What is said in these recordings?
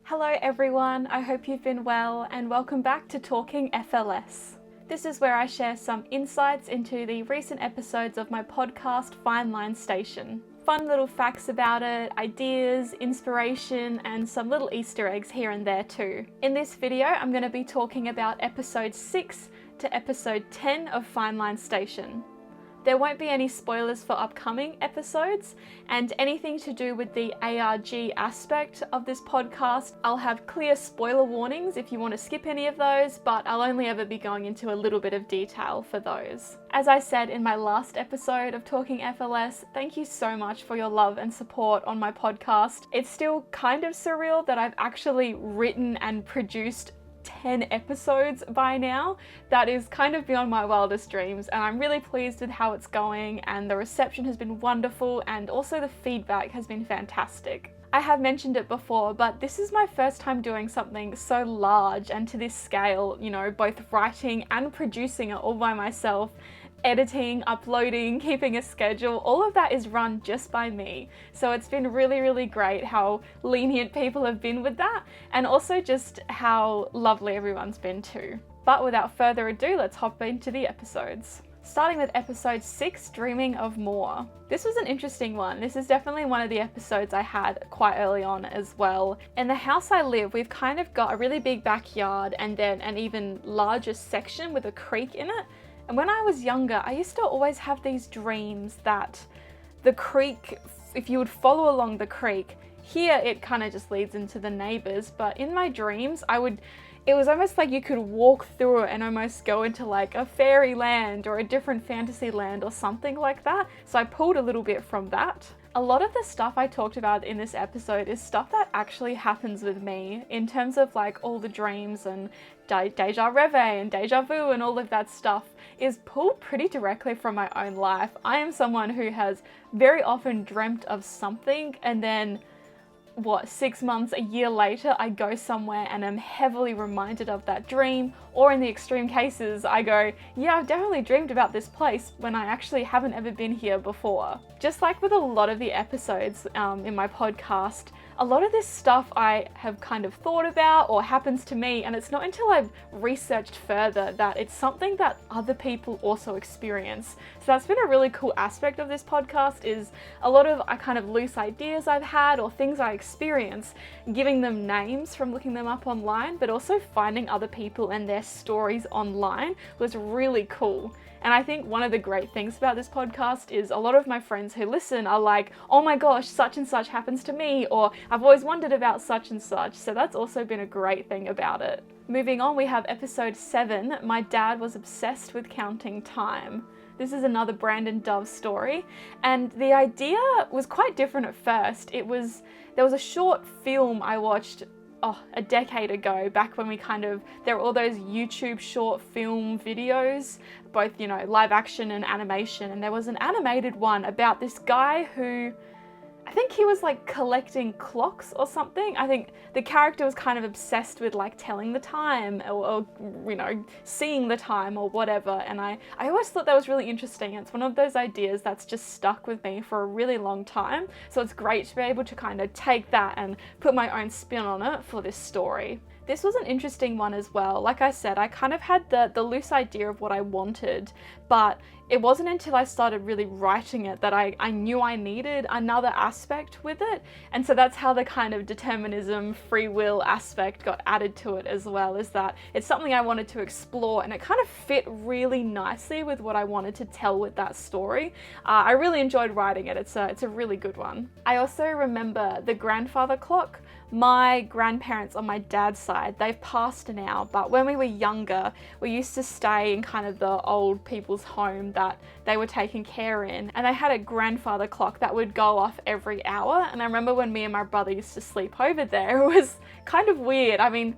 Hello everyone, I hope you've been well and welcome back to Talking FLS. This is where I share some insights into the recent episodes of my podcast Fine Line Station. Fun little facts about it, ideas, inspiration, and some little Easter eggs here and there too. In this video, I'm going to be talking about episode 6 to episode 10 of Fine Line Station. There won't be any spoilers for upcoming episodes, and anything to do with the ARG aspect of this podcast, I'll have clear spoiler warnings if you want to skip any of those, but I'll only ever be going into a little bit of detail for those. As I said in my last episode of Talking FLS, thank you so much for your love and support on my podcast. It's still kind of surreal that I've actually written and produced 10 episodes by now. That is kind of beyond my wildest dreams, and I'm really pleased with how it's going, and the reception has been wonderful and also the feedback has been fantastic. I have mentioned it before, but this is my first time doing something so large and to this scale, both writing and producing it all by myself. Editing, uploading, keeping a schedule, all of that is run just by me. So it's been really, really great how lenient people have been with that, and also just how lovely everyone's been too. But without further ado, let's hop into the episodes. Starting with episode 6, Dreaming of More. This was an interesting one. This is definitely one of the episodes I had quite early on as well. In the house I live, we've kind of got a really big backyard and then an even larger section with a creek in it. And when I was younger, I used to always have these dreams that the creek, if you would follow along the creek, here it kind of just leads into the neighbors, but in my dreams, it was almost like you could walk through it and almost go into like a fairy land or a different fantasy land or something like that. So I pulled a little bit from that. A lot of the stuff I talked about in this episode is stuff that actually happens with me in terms of like all the dreams and deja revu and deja vu and all of that stuff is pulled pretty directly from my own life. I am someone who has very often dreamt of something and then 6 months, a year later, I go somewhere and I'm heavily reminded of that dream, or in the extreme cases, I go, yeah, I've definitely dreamed about this place when I actually haven't ever been here before. Just like with a lot of the episodes in my podcast, a lot of this stuff I have kind of thought about or happens to me, and it's not until I've researched further that it's something that other people also experience. So that's been a really cool aspect of this podcast, is a lot of kind of loose ideas I've had or things I experience, giving them names from looking them up online, but also finding other people and their stories online was really cool. And I think one of the great things about this podcast is a lot of my friends who listen are like, oh my gosh, such and such happens to me, or I've always wondered about such and such. So that's also been a great thing about it. Moving on, we have episode 7, My Dad Was Obsessed with Counting Time. This is another Brandon Dove story, and the idea was quite different at first. There was a short film I watched a decade ago, back when there were all those YouTube short film videos, both, live action and animation, and there was an animated one about this guy who, I think he was like collecting clocks or something. I think the character was kind of obsessed with like telling the time or seeing the time or whatever. And I always thought that was really interesting. It's one of those ideas that's just stuck with me for a really long time. So it's great to be able to kind of take that and put my own spin on it for this story. This was an interesting one as well. Like I said, I kind of had the loose idea of what I wanted, but it wasn't until I started really writing it that I knew I needed another aspect with it. And so that's how the kind of determinism, free will aspect got added to it as well, is that it's something I wanted to explore, and it kind of fit really nicely with what I wanted to tell with that story. I really enjoyed writing it. It's a really good one. I also remember the grandfather clock. My grandparents on my dad's side, they've passed now, but when we were younger, we used to stay in kind of the old people's home that they were taking care in, and they had a grandfather clock that would go off every hour. And I remember when me and my brother used to sleep over there, it was kind of weird. I mean,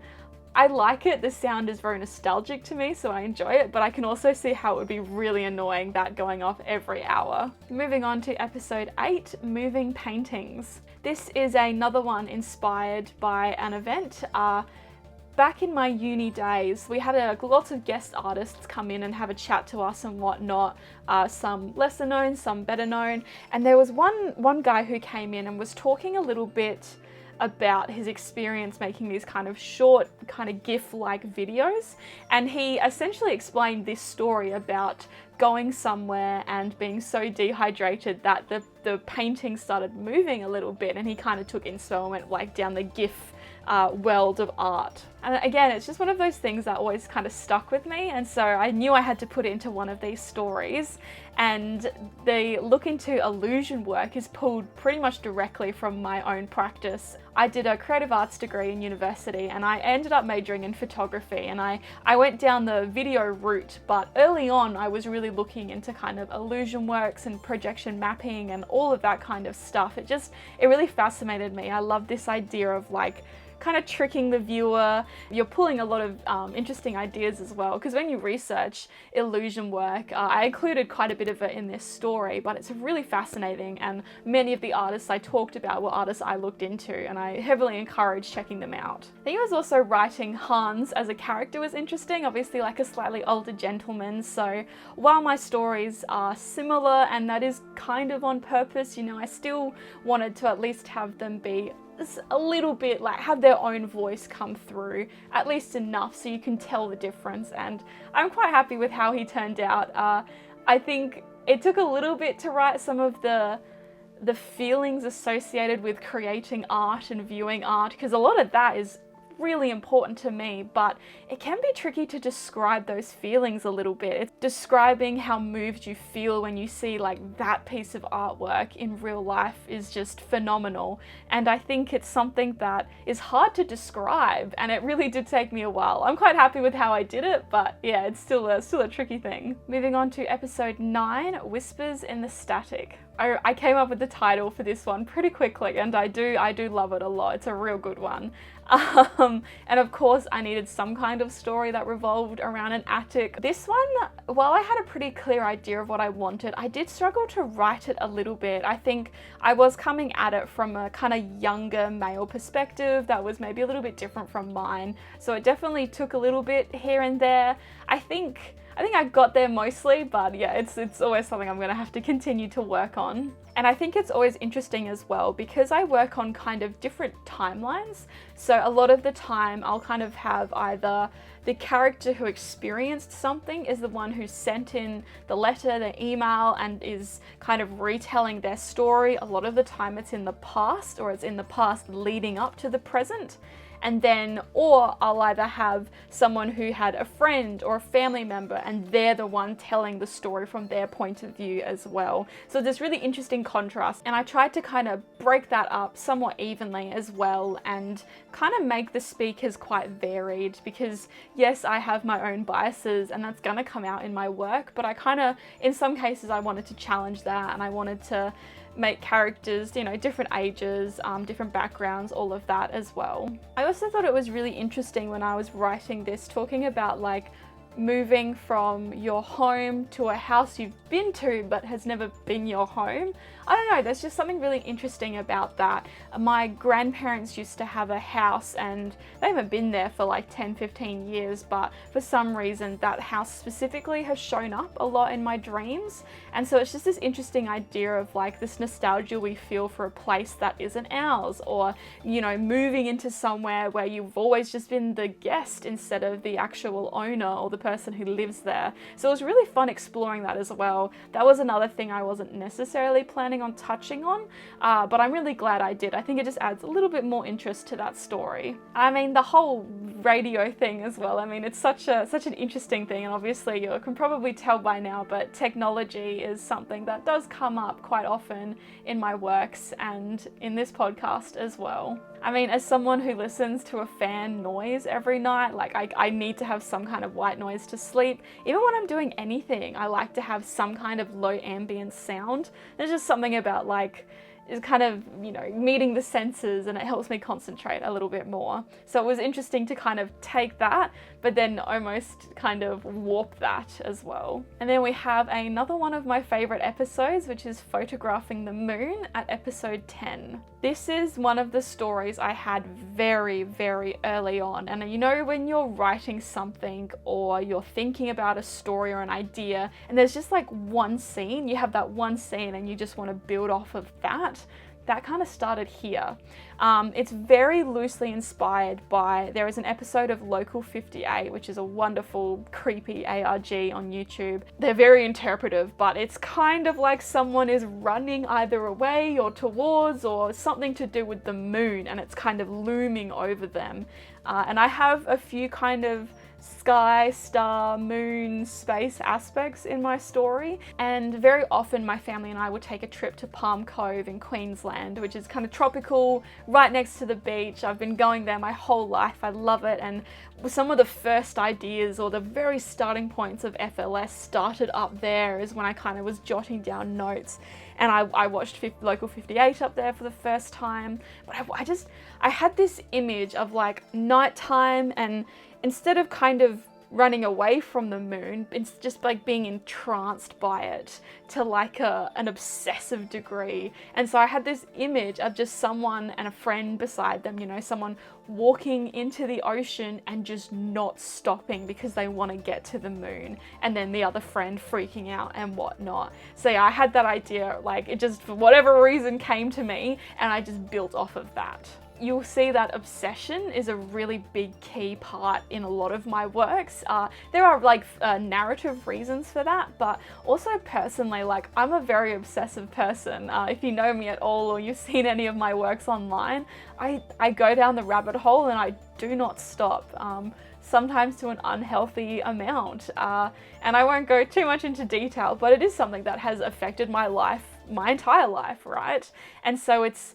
I like it, the sound is very nostalgic to me, so I enjoy it, but I can also see how it would be really annoying, that going off every hour. Moving on to episode 8, Moving Paintings. This is another one inspired by an event. Back in my uni days, we had lots of guest artists come in and have a chat to us and whatnot, some lesser known, some better known, and there was one guy who came in and was talking a little bit about his experience making these kind of short, kind of GIF-like videos. And he essentially explained this story about going somewhere and being so dehydrated that the painting started moving a little bit, and he kind of took inspo and went like down the GIF world of art. And again, it's just one of those things that always kind of stuck with me, and so I knew I had to put it into one of these stories. And the look into illusion work is pulled pretty much directly from my own practice. I did a creative arts degree in university, and I ended up majoring in photography, and I went down the video route, but early on I was really looking into kind of illusion works and projection mapping and all of that kind of stuff. It really fascinated me. I love this idea of like kind of tricking the viewer. You're pulling a lot of interesting ideas as well, because when you research illusion work, I included quite a bit of it in this story, but it's really fascinating, and many of the artists I talked about were artists I looked into, and I heavily encourage checking them out. I think it was also writing Hans as a character was interesting, obviously like a slightly older gentleman, so while my stories are similar, and that is kind of on purpose, you know, I still wanted to at least have them be a little bit like have their own voice come through, at least enough so you can tell the difference, and I'm quite happy with how he turned out. I think it took a little bit to write some of the feelings associated with creating art and viewing art, because a lot of that is really important to me, but it can be tricky to describe those feelings a little bit. It's describing how moved you feel when you see like that piece of artwork in real life is just phenomenal, and I think it's something that is hard to describe, and it really did take me a while. I'm quite happy with how I did it, but yeah, it's still a tricky thing. Moving on to episode 9, Whispers in the Static. I came up with the title for this one pretty quickly, and I do love it a lot. It's a real good one. And of course I needed some kind of story that revolved around an attic. This one, while I had a pretty clear idea of what I wanted, I did struggle to write it a little bit. I think I was coming at it from a kind of younger male perspective that was maybe a little bit different from mine, so it definitely took a little bit here and there. I think I got there mostly, but yeah, it's always something I'm gonna have to continue to work on. And I think it's always interesting as well, because I work on kind of different timelines. So a lot of the time I'll kind of have either the character who experienced something is the one who sent in the letter, the email, and is kind of retelling their story. A lot of the time it's in the past, or it's in the past leading up to the present. And then, or I'll either have someone who had a friend or a family member, and they're the one telling the story from their point of view as well. So there's really interesting contrast, and I tried to kind of break that up somewhat evenly as well, and kind of make the speakers quite varied, because yes, I have my own biases and that's gonna come out in my work, but I kind of, in some cases I wanted to challenge that, and I wanted to make characters, you know, different ages, different backgrounds, all of that as well. I also thought it was really interesting when I was writing this, talking about like moving from your home to a house you've been to but has never been your home. I don't know, there's just something really interesting about that. My grandparents used to have a house, and they haven't been there for like 10-15 years, but for some reason that house specifically has shown up a lot in my dreams. And so it's just this interesting idea of like this nostalgia we feel for a place that isn't ours, or, you know, moving into somewhere where you've always just been the guest instead of the actual owner or the person who lives there. So it was really fun exploring that as well. That was another thing I wasn't necessarily planning on touching on, but I'm really glad I did. I think it just adds a little bit more interest to that story. I mean, the whole radio thing as well, I mean, it's such an interesting thing, and obviously you can probably tell by now, but technology is something that does come up quite often in my works and in this podcast as well. I mean, as someone who listens to a fan noise every night, like I need to have some kind of white noise to sleep. Even when I'm doing anything, I like to have some kind of low ambient sound. There's just something about like, is kind of, you know, meeting the senses, and it helps me concentrate a little bit more. So it was interesting to kind of take that, but then almost kind of warp that as well. And then we have another one of my favorite episodes, which is Photographing the Moon at episode 10. This is one of the stories I had very, very early on. And you know, when you're writing something or you're thinking about a story or an idea, and there's just like one scene, you have that one scene and you just want to build off of that. that kind of started here. It's very loosely inspired by, there is an episode of Local 58, which is a wonderful, creepy ARG on YouTube. They're very interpretive, but it's kind of like someone is running either away or towards, or something to do with the moon, and it's kind of looming over them. And I have a few kind of sky, star, moon, space aspects in my story, and very often my family and I would take a trip to Palm Cove in Queensland, which is kind of tropical, right next to the beach. I've been going there my whole life. I love it, and some of the first ideas or the very starting points of FLS started up there, is when I kind of was jotting down notes, and I watched Local 58 up there for the first time. But I had this image of like nighttime, and instead of kind of running away from the moon, it's just like being entranced by it to like an obsessive degree. And so I had this image of just someone and a friend beside them, you know, someone walking into the ocean and just not stopping because they want to get to the moon, and then the other friend freaking out and whatnot. So yeah, I had that idea, like it just for whatever reason came to me, and I just built off of that. You'll see that obsession is a really big key part in a lot of my works. There are like narrative reasons for that, but also personally, like I'm a very obsessive person. If you know me at all, or you've seen any of my works online, I go down the rabbit hole and I do not stop. Sometimes to an unhealthy amount. And I won't go too much into detail, but it is something that has affected my life, my entire life, right? And so it's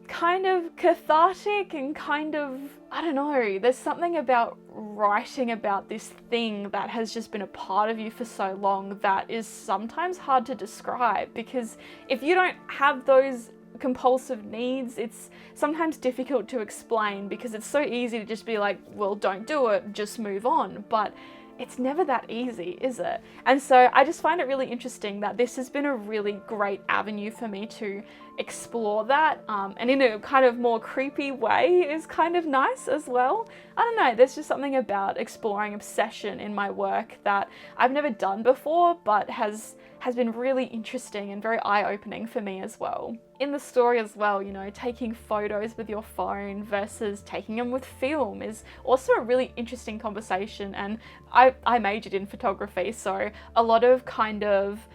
kind of cathartic and kind of, I don't know, there's something about writing about this thing that has just been a part of you for so long that is sometimes hard to describe, because if you don't have those compulsive needs, it's sometimes difficult to explain, because it's so easy to just be like, well, don't do it, just move on. But it's never that easy, is it? And so I just find it really interesting that this has been a really great avenue for me to explore that, and in a kind of more creepy way is kind of nice as well. I don't know, there's just something about exploring obsession in my work that I've never done before, but has been really interesting and very eye-opening for me as well. In the story as well, you know, taking photos with your phone versus taking them with film is also a really interesting conversation, and I majored in photography, so a lot of kind of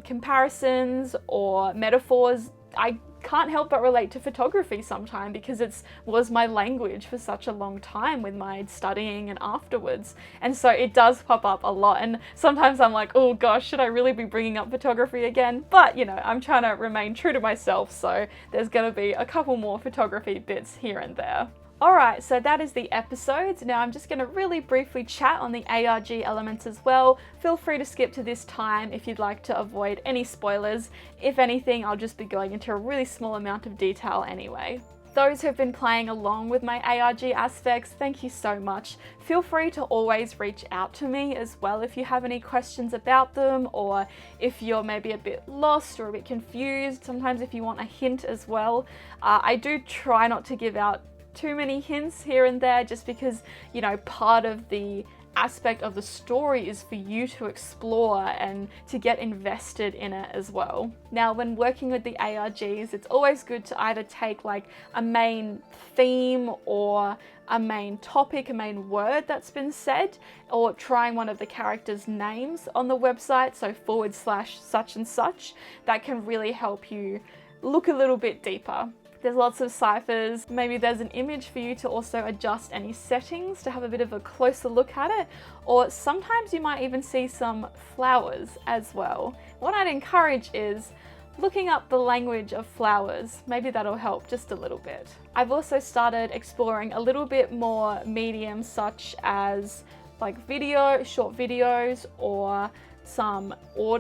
comparisons or metaphors, I can't help but relate to photography sometimes, because it was my language for such a long time with my studying and afterwards. And so it does pop up a lot, and sometimes I'm like, oh gosh, should I really be bringing up photography again? But you know, I'm trying to remain true to myself, so there's gonna be a couple more photography bits here and there. Alright, so that is the episodes. Now I'm just going to really briefly chat on the ARG elements as well. Feel free to skip to this time if you'd like to avoid any spoilers. If anything, I'll just be going into a really small amount of detail anyway. Those who've been playing along with my ARG aspects, thank you so much. Feel free to always reach out to me as well if you have any questions about them, or if you're maybe a bit lost or a bit confused. Sometimes if you want a hint as well. I do try not to give out too many hints here and there, just because, you know, part of the aspect of the story is for you to explore and to get invested in it as well. Now, when working with the ARGs, it's always good to either take like a main theme or a main topic, a main word that's been said, or trying one of the characters' names on the website, so / such and such. That can really help you look a little bit deeper. There's lots of ciphers. Maybe there's an image for you to also adjust any settings to have a bit of a closer look at it, or sometimes you might even see some flowers as well. What I'd encourage is looking up the language of flowers. Maybe that'll help just a little bit. I've also started exploring a little bit more mediums such as like short videos, or some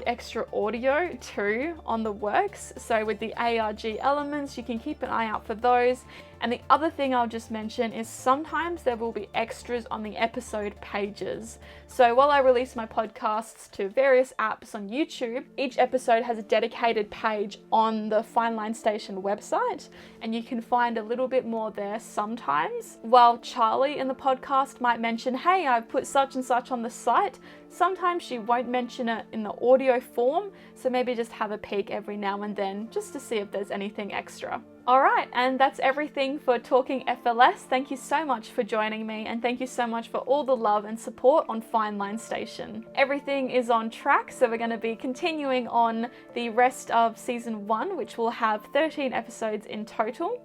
extra audio too on the works. So with the ARG elements, you can keep an eye out for those. And the other thing I'll just mention is sometimes there will be extras on the episode pages. So while I release my podcasts to various apps on YouTube, each episode has a dedicated page on the Fine Line Station website, and you can find a little bit more there sometimes. While Charlie in the podcast might mention, hey, I've put such and such on the site, sometimes she won't mention it in the audio form, so maybe just have a peek every now and then just to see if there's anything extra. Alright, and that's everything for Talking FLS. Thank you so much for joining me, and thank you so much for all the love and support on Fine Line Station. Everything is on track, so we're going to be continuing on the rest of season 1, which will have 13 episodes in total.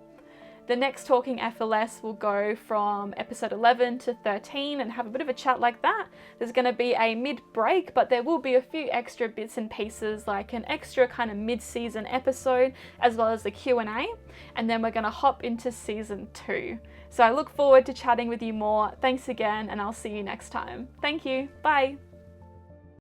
The next Talking FLS will go from episode 11 to 13 and have a bit of a chat like that. There's going to be a mid-break, but there will be a few extra bits and pieces, like an extra kind of mid-season episode, as well as the Q&A, and then we're going to hop into season 2. So I look forward to chatting with you more. Thanks again, and I'll see you next time. Thank you. Bye.